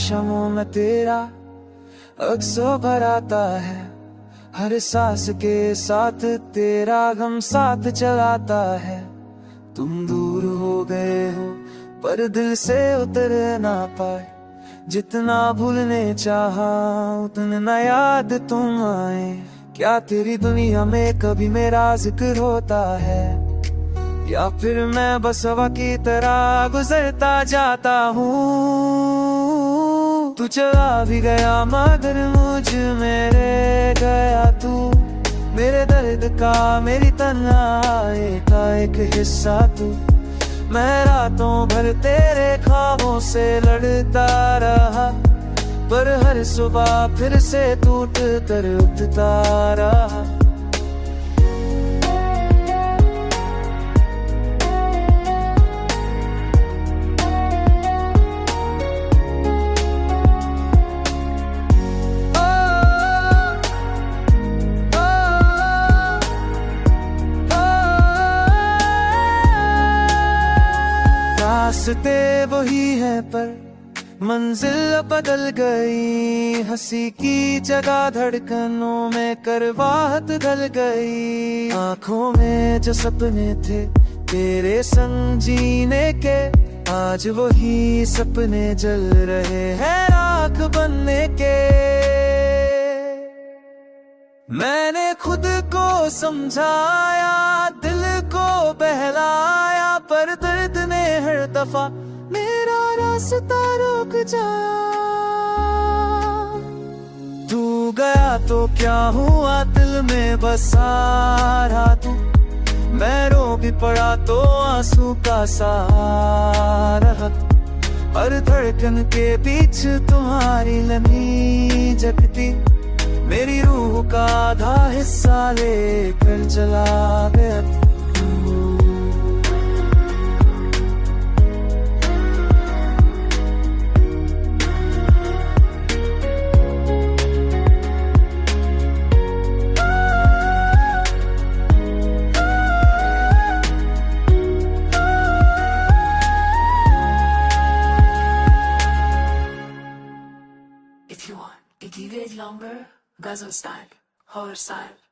शमों में तेरा अक्सो भराता है, हर सांस के साथ तेरा गम साथ चलाता है। तुम दूर हो गए हो पर दिल से उतर ना पाए, जितना भूलने चाहा उतना याद तुम आए। क्या तेरी दुनिया में कभी मेरा जिक्र होता है, या फिर मैं बस हवा की तरह गुजरता जाता हूँ। तू चला भी गया मगर मुझ में रह गया तू, मेरे दर्द का मेरी तन्हाई का एक हिस्सा तू। मैं रातों भर तेरे ख्वाबों से लड़ता रहा, पर हर सुबह फिर से टूट कर उठता रहा। रास्ते वही है पर मंजिल बदल गई, हंसी की जगह धड़कनों में करवाहट ढल गई। आँखों में जो सपने थे तेरे संग जीने के, आज वही सपने जल रहे हैं राख बनने के। मैंने खुद को समझाया, दिल को बहलाया, पर दर्द ने हर दफा मेरा रास्ता रोक जाया। तू गया तो क्या हुआ, दिल में बसा रहा तू। मैं रो भी पड़ा तो आंसू का सहारा, हर धड़कन के बीच तुम्हारी लनी जगती। मेरी रूह का आधा हिस्सा लेकर चला गया। If you want, it longer, Gazo style, horror style.